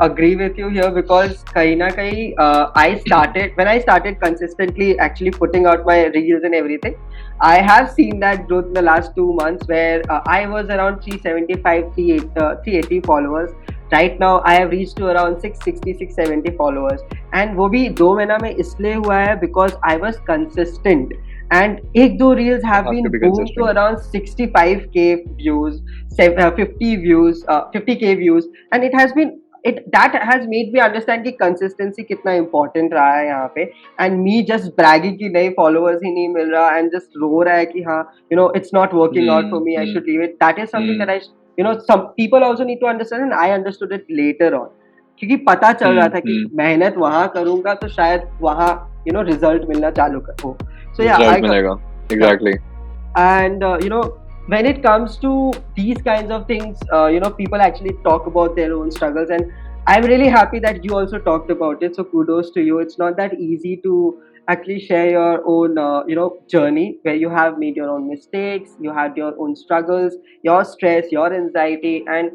agree with you here, because kahin na kahin when I started consistently actually putting out my reels and everything, I have seen that growth in the last 2 months, where I was around 375 380 followers. Right now I have reached to around 660 670 followers, and वो भी 2 महीना में इसलिए हुआ है because I was consistent, and एक दो reels have been boomed to around 65k views, 50 views, 50k views, and that has made me understand कि consistency कितना important रहा है यहाँ पे, and me just bragging कि नहीं followers ही नहीं मिल रहा, and just रो रहा है कि हाँ it's not working out for me, I should leave it. That is something that some people also need to understand, and I understood it later on, क्योंकि पता चल रहा था कि मेहनत वहाँ करूँगा तो शायद वहाँ result मिलना चालू हो. So yeah, exactly. And when it comes to these kinds of things, people actually talk about their own struggles, and I'm really happy that you also talked about it. So kudos to you. It's not that easy to actually share your own journey, where you have made your own mistakes, you had your own struggles, your stress, your anxiety, and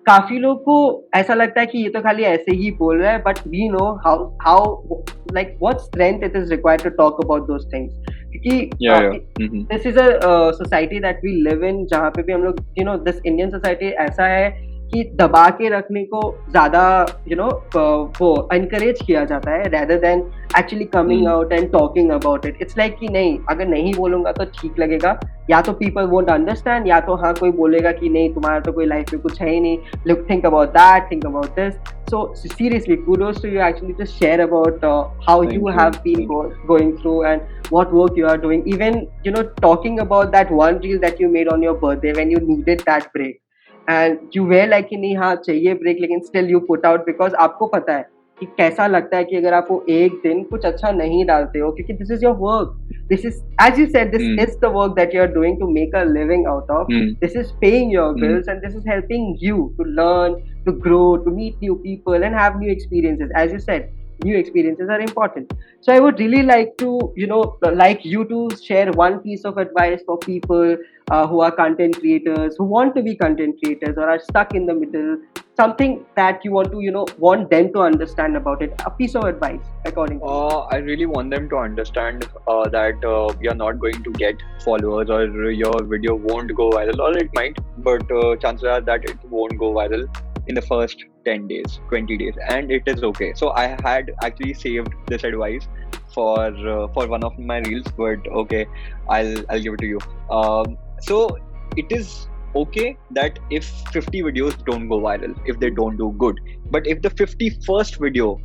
काफी लोग को ऐसा लगता है कि ये तो खाली ऐसे ही बोल रहा है, but we know how like what strength it is required to talk about those things, क्योंकि this is a society that we live in, जहाँ पे भी हम लोग this Indian society ऐसा है कि दबा के रखने को ज्यादा वो encourage किया जाता है, rather than actually coming out and talking about it. It's like कि नहीं, अगर नहीं बोलूंगा तो ठीक लगेगा, या तो people won't understand, या तो हाँ कोई बोलेगा कि नहीं तुम्हारा तो कोई लाइफ में कुछ है ही नहीं, look, think about that, think about this. So seriously, kudos to you actually to share about how you have been going through and what work you are doing. Even talking about that one reel that you made on your birthday when you needed that break, and you were like कि नहीं हाँ चाहिए break, लेकिन still you put out because आपको पता है कि कैसा लगता है कि अगर आप वो एक दिन कुछ अच्छा नहीं डालते हो, क्योंकि this is your work. This is, as you said, this is the work that you are doing to make a living out of. This is paying your bills, and this is helping you to learn, to grow, to meet new people and have new experiences. As you said, new experiences are important. So I would really like to like you to share one piece of advice for people who are content creators, who want to be content creators or are stuck in the middle, something that you want to want them to understand about it, a piece of advice according to you. I really want them to understand that you're not going to get followers, or your video won't go viral, or it might, but chances are that it won't go viral in the first 10 days, 20 days, and it is okay. So I had actually saved this advice for one of my reels, but okay, I'll give it to you. So it is okay that if 50 videos don't go viral, if they don't do good, but if the 51st video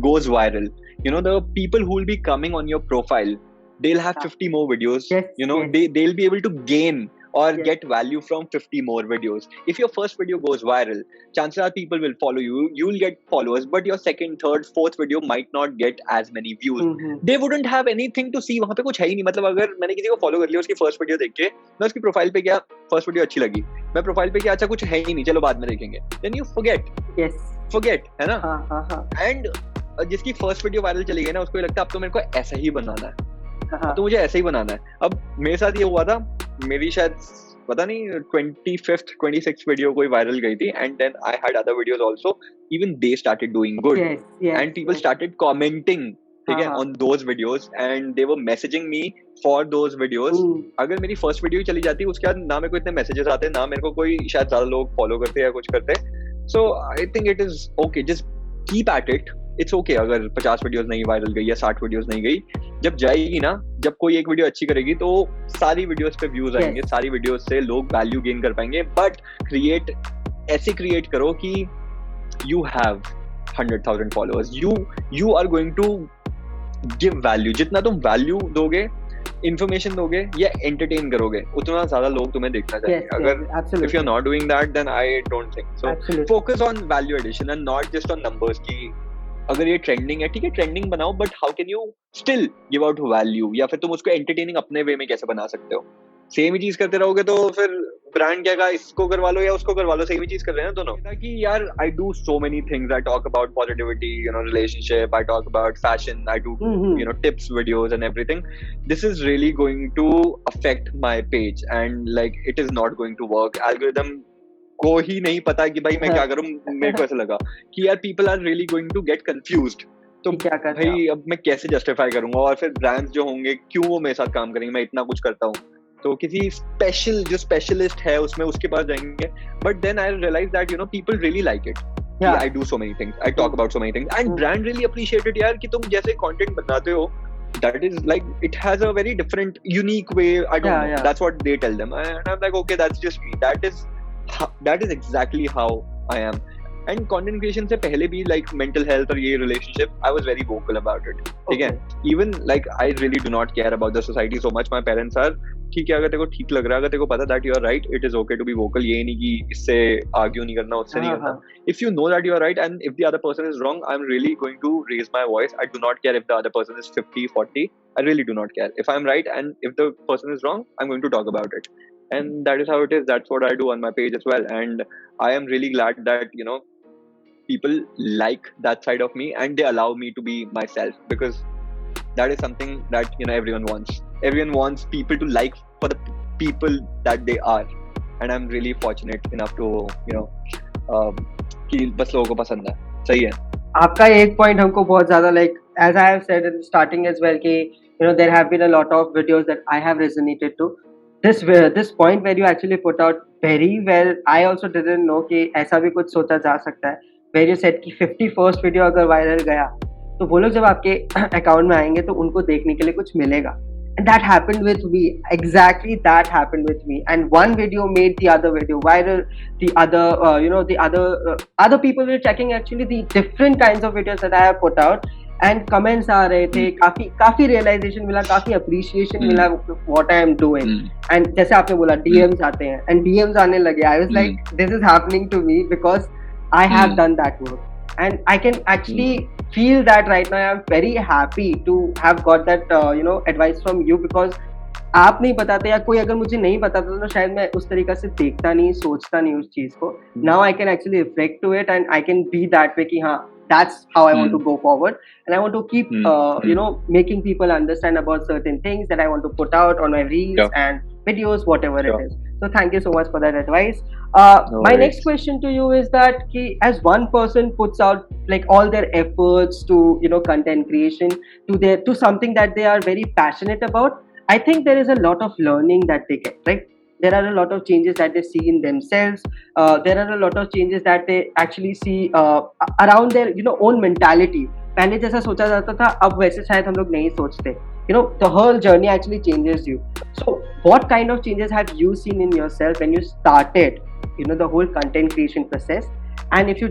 goes viral, the people who will be coming on your profile, they'll have 50 more videos. They'll be able to gain or get value from 50 more videos. If your first video goes viral, chances are people will follow you, you will get followers, but your second, third, fourth video might not get as many views. They wouldn't have anything to see. वहाँ पे कुछ है ही नहीं. मतलब अगर मैंने किसी को follow कर लिया उसकी first video देख के, मैं उसकी profile पे गया, first video अच्छी लगी, मैं profile पे गया, अच्छा कुछ है ही नहीं, चलो बाद में देखेंगे, then you forget, है ना? And जिसकी first video viral चली गई ना, उसको लगता है अब तो मेरे को ऐसा ही बनाना है, तो मुझे ऐसा ही बनाना है. अब मेरे साथ ये हुआ था, मेरी शायद पता नहीं 25th 26th वीडियो कोई वायरल गई थी, and then I had other videos also, even they started doing good, and people started commenting, ठीक है, on those videos, and they were messaging me for those videos. अगर मेरी first video ही चली जाती, उसके बाद ना मेरे को इतने मैसेजेस आते, ना मेरे को कोई शायद ज्यादा लोग फॉलो करते या कुछ करते. So I think it is okay, just keep at it. It's okay अगर 50 वीडियोस नहीं वायरल गई या 60 वीडियोस नहीं गई. जब जाएगी ना, जब कोई एक वीडियो अच्छी करेगी तो सारी वीडियोस पे व्यूज आएंगे, सारी वीडियोस से लोग वैल्यू गेन कर पाएंगे. बट ऐसे क्रिएट करो कि you have 100,000 followers, you are going to give value. जितना तुम वैल्यू दोगे, इंफॉर्मेशन दोगे या एंटरटेन करोगे, उतना ज्यादा लोग तुम्हें देखना चाहेंगे. अगर if you are not doing that, then I don't think so. Focus on value addition and not just on numbers. की अगर ये ट्रेंडिंग है, ठीक है, ट्रेंडिंग बनाओ, but how can you still give out value, या फिर तुम उसको एंटरटेनिंग अपने वे में कैसे बना सकते हो. सेम ही चीज करते रहोगे तो फिर ब्रांड क्या कहा, इसको करवा लो या उसको करवा लो, सेम ही चीज कर रहे हैं दोनों। कि यार I do so many things, I talk about positivity, you know, relationship, I talk about fashion, I do you know tips videos and everything. This is really going to affect my page and like it is not going to work. Algorithm को ही नहीं पता कि भाई मैं क्या करूं, मेरे को ऐसा लगा कि यार people are really going to get confused. तो क्या कर भाई अब मैं कैसे जस्टिफाई करूंगा, और फिर ब्रांड्स जो होंगे क्यों वो मेरे साथ काम करेंगे, मैं इतना कुछ करता हूँ, तो किसी स्पेशल जो स्पेशलिस्ट है उसमें उसके पास जाएंगे. But then I realize that you know people really like it. I do so many things, I talk about so many things and brand really appreciate it यार कि तुम जैसे content बनाते हो, that is like it has a very different unique way. I don't know. That's what they tell them and I'm like okay, that's just me. That is exactly how I am. And content creation से पहले भी like mental health और ये relationship, I was very vocal about it. ठीक है, even like I really do not care about the society so much. My parents are ठीक है, अगर तेरे को ठीक लग रहा है, अगर तेरे को पता that you are right, it is okay to be vocal. ये नहीं कि इससे argue नहीं करना, उससे नहीं करना. If you know that you are right and if the other person is wrong, I'm really going to raise my voice. I do not care if the other person is 50, 40. I really do not care. If I'm right and if the person is wrong, I'm going to talk about it. And that is how it is. That's what I do on my page as well. And I am really glad that, you know, people like that side of me and they allow me to be myself, because that is something that, you know, everyone wants. Everyone wants people to like for the people that they are. And I'm really fortunate enough to, you know, कि बस लोगों को पसंद है. सही है. आपका एक पॉइंट हमको बहुत ज्यादा like as I have said in starting as well कि you know there have been a lot of videos that I have resonated to. This point where you actually put out very well, I also didn't know कि ऐसा भी कुछ सोचा जा सकता है. Where you said कि 51st वीडियो अगर वायरल गया तो वो लोग जब आपके अकाउंट में आएंगे तो उनको देखने के लिए कुछ मिलेगा. And that happened with me. Exactly, that happened with me. And one video made the other video viral. The other, other people were checking actually the different kinds of videos that I have put out. And comments आ रहे थे, काफी realization मिला, काफी appreciation मिला what I am doing. And जैसे आपने बोला DMs आते हैं, and DMs आने लगे. I was like, this is happening to me because I have done that work. And I can actually feel that right now. I'm very happy to have got that advice from you, because आप नहीं बताते या कोई अगर मुझे नहीं बताता तो शायद मैं उस तरीका से देखता नहीं, सोचता नहीं उस चीज को. Now I can actually reflect to it and I can be that way कि हाँ, that's how I want to go forward, and I want to keep making people understand about certain things that I want to put out on my reels and videos, whatever it is. So thank you so much for that advice. My next question to you is that as one person puts out like all their efforts to content creation to something that they are very passionate about, I think there is a lot of learning that they get, right? There are a lot of changes that they see in themselves. There are a lot of changes that they actually see around their own mentality. पहले जैसा सोचा जाता था अब वैसे शायद हम लोग नहीं सोचते. The whole journey actually changes you. So what kind of changes have you seen in yourself when you started the whole content creation process? And if you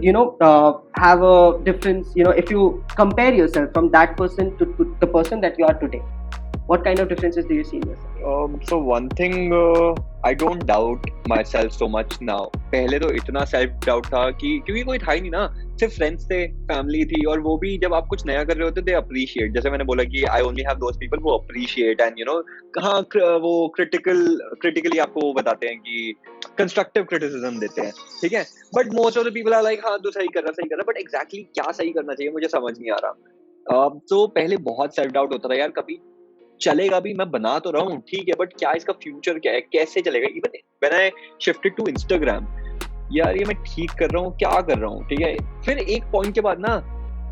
have a difference, if you compare yourself from that person to the person that you are today, what kind of differences do you see in yourself? So one thing, I don't doubt myself so much now. पहले तो इतना self doubt था कि क्योंकि कोई था ही नहीं ना, सिर्फ फ्रेंड्स थे, फैमिली थी, और वो भी जब आप कुछ नया कर रहे होते दे अप्रिशिएट. जैसे मैंने बोला कि I only have those people वो अप्रिशिएट एंड कहाँ वो क्रिटिकली आपको वो बताते हैं कि कंस्ट्रक्टिव क्रिटिसिज्म देते हैं, ठीक है. But most of the people are like हाँ तू सही कर रहा, बट एग्जैक्टली क्या सही करना चाहिए मुझे समझ नहीं आ रहा. तो पहले बहुत सेल्फ डाउट होता था यार, कभी चलेगा भी, मैं बना तो रहा हूँ ठीक है, बट क्या इसका फ्यूचर क्या है, कैसे चलेगा. Even when I shifted to Instagram, यार ये मैं ठीक कर रहा हूँ, क्या कर रहा हूँ, ठीक है. फिर एक पॉइंट के बाद ना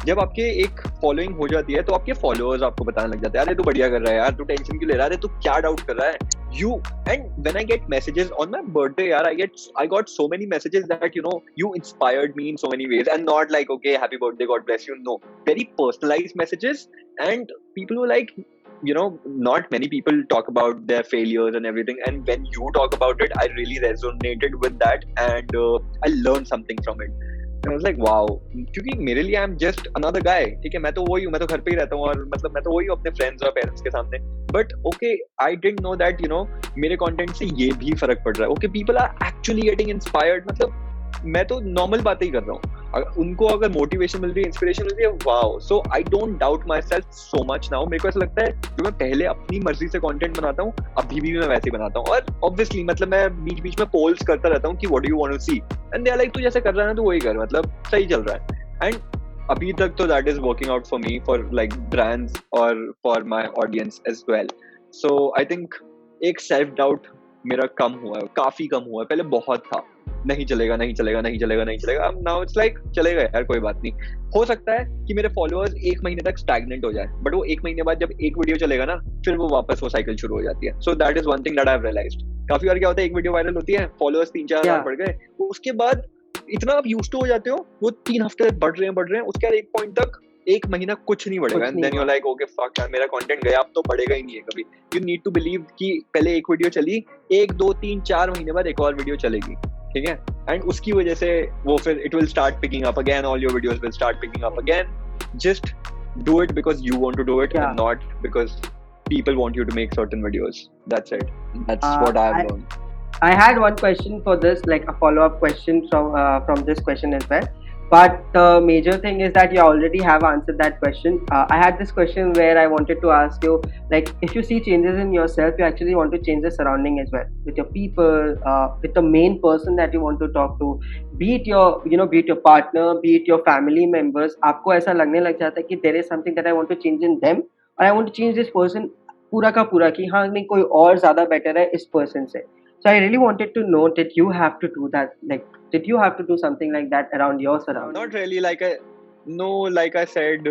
जब आपके एक फॉलोइंग हो जाती है तो आपके फॉलोअर्स आपको बताने लग जाते हैं, अरे तू बढ़िया कर रहा है यार, तू टेंशन क्यों ले रहा है, तू क्या डाउट कर रहा है. You and when I get messages on my birthday, yaar, I got so many messages that you inspired me in so many ways, and not like okay happy birthday, God bless you. No, very personalized messages, and people were like, not many people talk about their failures and everything, and when you talk about it, I really resonated with that, and I learned something from it. And I was like wow, क्योंकि मेरे लिए I'm just another guy, ठीक है, मैं तो वही हूँ, मैं तो घर पे ही रहता हूँ, और मतलब मैं तो वही हूँ अपने फ्रेंड्स और पेरेंट्स के सामने. But okay, I didn't know that मेरे कंटेंट से ये भी फर्क पड़ रहा है. Okay, people are actually getting inspired. मतलब मैं तो नॉर्मल बातें ही कर रहा हूँ, उनको अगर मोटिवेशन मिल रही है, इंस्पिरेशन मिल रही है, wow. So I don't doubt my self so much now. मेरे को ऐसा लगता है जो मैं पहले अपनी मर्जी से कंटेंट बनाता हूँ, अभी भी मैं वैसे ही बनाता हूँ. और ऑब्वियसली मतलब मैं बीच बीच में पोल्स करता रहता हूँ कि what do you want to see, and they are like तू जैसे कर रहा है ना तो वही कर, मतलब सही चल रहा है. एंड अभी तक तो that is working out for me, for like brands और for my audience as well. So I think एक सेल्फ डाउट मेरा कम हुआ है, काफी कम हुआ है. पहले बहुत था, नहीं चलेगा नहीं चलेगा नहीं चलेगा नहीं चलेगा. अब नाउ इट्स लाइक चलेगा यार, कोई बात नहीं. हो सकता है कि मेरे फॉलोअर्स एक महीने तक स्टैग्नेंट हो जाए, बट वो एक महीने बाद जब एक वीडियो चलेगा ना, फिर वो वापस वो साइकिल शुरू हो जाती है. So that is one thing that I have realized. काफी बार क्या होता है, एक वीडियो वायरल होती है, फॉलोअर्स 3-4 हजार बढ़ गए, उसके बाद इतना आप यूज्ड टू हो जाते हो, वो 3 हफ्ते बढ़ रहे हैं, उसके बाद एक पॉइंट तक एक महीना कुछ नहीं बढ़ेगा, and then you like okay fuck यार, मेरा कंटेंट गया, अब तो बढ़ेगा ही नहीं है कभी. यू नीड टू बिलीव कि पहले एक वीडियो चली, 1-2-3-4 महीने बाद एक और वीडियो चलेगी, ठीक है, एंड उसकी वजह से वो फिर it will start picking up again, all your videos will start picking up again. Just do it because you want to do it, and not because people want you to make certain videos. That's it. That's what I have learned. I had one question for this, like a follow-up question from this question as well. But the major thing is that you already have answered that question. I had this question where I wanted to ask you, like, if you see changes in yourself, you actually want to change the surrounding as well, with your people, with the main person that you want to talk to, be it your, be it your partner, be it your family members. आपको ऐसा लगने लग जाता है कि there is something that I want to change in them, और I want to change this person पूरा का पूरा, कि हाँ नहीं कोई और ज़्यादा better है इस person से. So I really wanted to know, did you have to do that? Like, did you have to do something like that around your surroundings? Not really. Like I said,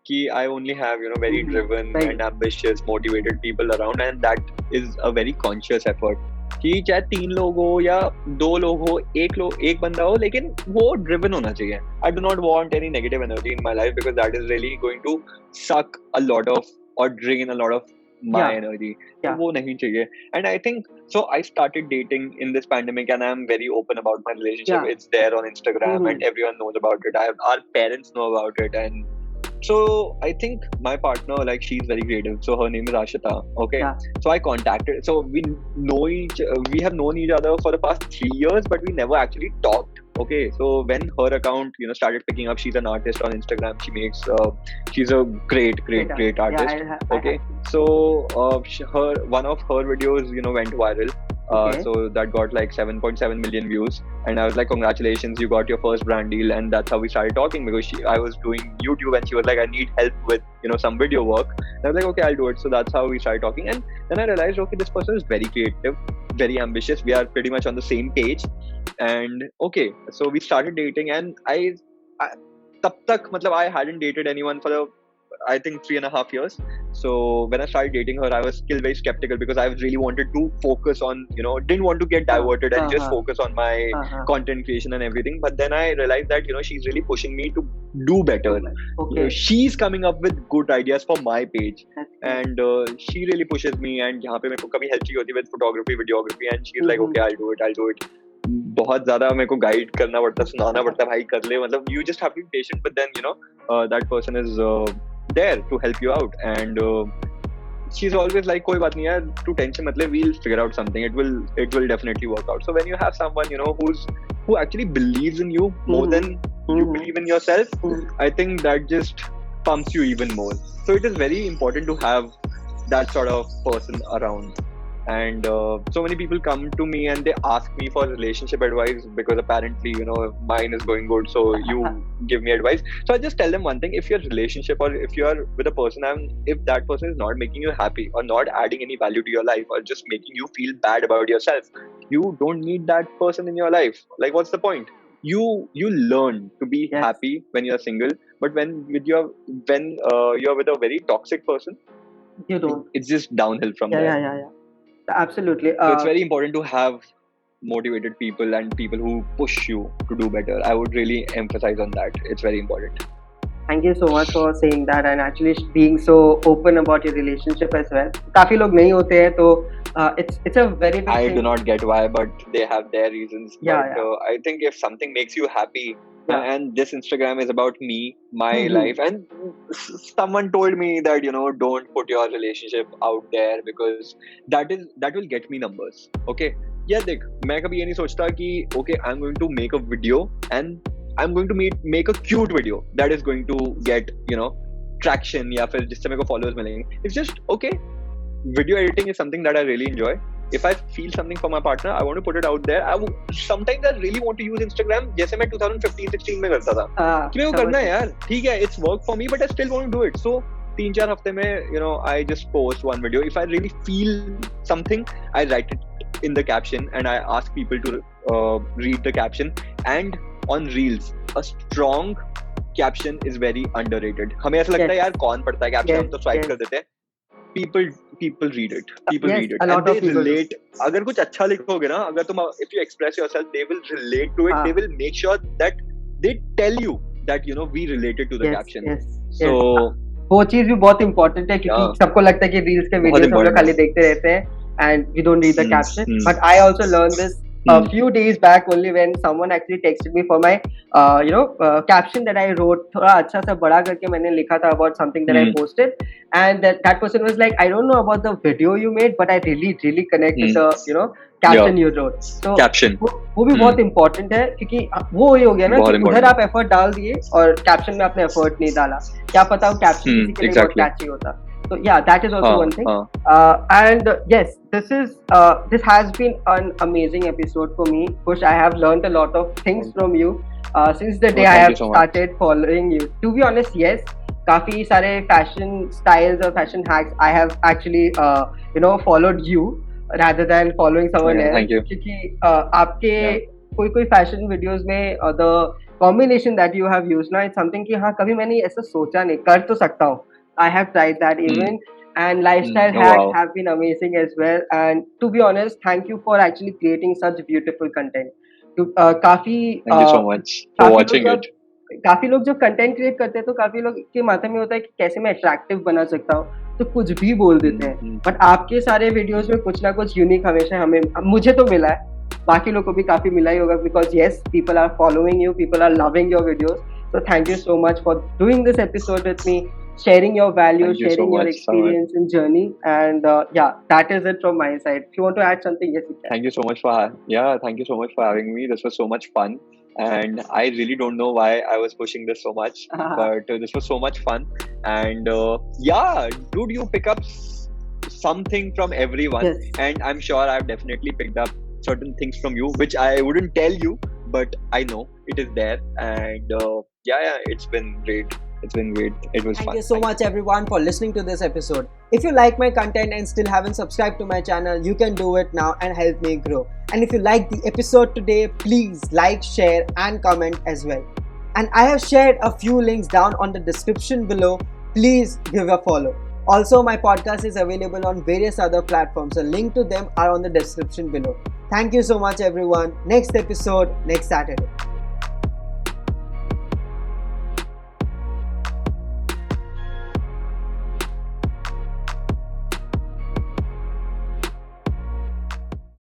कि I only have very driven and ambitious, motivated people around, and that is a very conscious effort. कि चाहे 3 लोग हो या 2 लोग हो, एक बंदा हो, लेकिन वो driven होना चाहिए. I do not want any negative energy in my life, because that is really going to suck a lot of or drain a lot of my energy. वो नहीं चाहिए. And I think so I started dating in this pandemic, and I'm very open about my relationship. It's there on Instagram, and everyone knows about it. Our parents know about it, and so I think my partner, like, she's very creative, so her name is Ashita. Okay, so I contacted, so we have known each other for the past 3 years, but we never actually talked. Okay, so when her account started picking up, she's an artist on Instagram. She's a great artist. Okay, so one of her videos went viral. So that got like 7.7 million views, and I was like, congratulations, you got your first brand deal. And that's how we started talking, because I was doing YouTube, and she was like, I need help with some video work. And I was like, okay, I'll do it. So that's how we started talking, and then I realized, okay, this person is very creative, very ambitious. We are pretty much on the same page, and okay, so we started dating. And I tab tak matlab I hadn't dated anyone for I think 3.5 years. So when I started dating her, I was still very skeptical, because I really wanted to focus on, didn't want to get diverted and just focus on my content creation and everything. But then I realized that, she's really pushing me to do better. Okay. She's coming up with good ideas for my page, and she really pushes me. And यहाँ पे मेरे को कभी help चाहिए होती with photography, videography, and she's like, okay, I'll do it. बहुत ज़्यादा मेरे को गाइड करना पड़ता, सुनाना पड़ता, भाई कर ले, मतलब you just have to be patient, but then that person is there to help you out. And she's always like, कोई बात नहीं यार, तू टेंशन मत ले, we'll figure out something, it will definitely work out. So when you have someone who actually believes in you more than you believe in yourself, I think that just pumps you even more. So it is very important to have that sort of person around. And so many people come to me and they ask me for relationship advice, because apparently mine is going good, so you give me advice. So I just tell them one thing: if your relationship, or if you are with a person, and if that person is not making you happy, or not adding any value to your life, or just making you feel bad about yourself, you don't need that person in your life. Like, what's the point? You learn to be happy when you're single, but when you're with a very toxic person, you don't. It's just downhill from there. Yeah. Absolutely. So it's very important to have motivated people and people who push you to do better. I would really emphasize on that. It's very important. Thank you so much for saying that, and actually being so open about your relationship as well. काफी लोग नहीं होते हैं, तो it's a very big I thing. do not get why, but they have their reasons. But I think if something makes you happy, and this Instagram is about me, my life, and someone told me that don't put your relationship out there, because that will get me numbers. Okay, yeah, देख, मैं कभी ये नहीं सोचता कि okay, I'm going to make a video and I'm going to make a cute video that is going to get traction या फिर जिससे मेरे को followers मिलेंगे. It's just okay. Video editing is something that I really enjoy. If I feel something for my partner, I want to put it out there. Sometimes I really want to use Instagram जैसे मैं 2015-16 में करता था कि मेरे को करना है यार, ठीक है, it's work for me, but I still want to do it. So 3-4 हफ्ते में I just post one video. If I really feel something, I write it in the caption and I ask people to read the caption. And on Reels, a strong caption is very underrated. हमें ऐसा लगता है यार कौन पढ़ता है caption, हम तो swipe कर देते हैं. People read it. People read it. And they relate. अगर कुछ अच्छा लिखोगे ना, अगर तुम if you express yourself, they will relate to it. They will make sure that they tell you that we related to the caption. So वो चीज भी बहुत important है क्योंकि सबको लगता है कि reels के videos हम लोग खाली देखते रहते हैं and we don't read the caption. But I also learned this a few days back only when someone actually texted me for my caption that I wrote. थोड़ा अच्छा सा बड़ा करके मैंने लिखा था about something that I posted, and that person was like, I don't know about the video you made, but I really connect with the caption you wrote. So caption वो भी बहुत important है क्योंकि वो ही हो गया ना कि उधर आप effort डाल दिए और caption में आपने effort नहीं डाला. क्या पता वो caption किसी के लिए बहुत catchy होता. So yeah, that is also one thing. And yes, this has been an amazing episode for me. Kush, I have learned a lot of things from you since the day I have started following you. To be honest, yes, काफी सारे fashion styles or fashion hacks I have actually followed you rather than following someone else. Thank you. क्योंकि आपके कोई fashion videos में the combination that you have used ना, it's something कि हाँ कभी मैंने ऐसा सोचा नहीं, कर तो सकता हूँ. I have tried that even, and lifestyle hacks have been amazing as well. And to be honest, thank you for actually creating such beautiful content. Thank you so much for watching it. काफी लोग जब content create करते हैं तो काफी लोग के माथे में होता है कि कैसे मैं अट्रैक्टिव बना सकता हूँ, तो कुछ भी बोल देते हैं. बट आपके सारे वीडियोस में कुछ ना कुछ यूनिक हमेशा मुझे तो मिला है, बाकी लोग को भी काफी मिला ही होगा, because yes people are following you, people are loving your videos. So thank you so much for doing this episode with me, sharing your values, sharing your experience and journey. And yeah, that is it from my side. If you want to add something, yes, you can. Thank you so much thank you so much for having me. This was so much fun, and I really don't know why I was pushing this so much, but this was so much fun. And yeah, dude, you pick up something from everyone, and I'm sure I've definitely picked up certain things from you, which I wouldn't tell you, but I know it is there. And yeah, it's been great. It was fun. Thank you so much everyone for listening to this episode. If you like my content and still haven't subscribed to my channel, you can do it now and help me grow. And if you like the episode today, please like, share and comment as well. And I have shared a few links down on the description below. Please give a follow. Also, my podcast is available on various other platforms. The link to them are on the description below. Thank you so much everyone. Next episode next Saturday.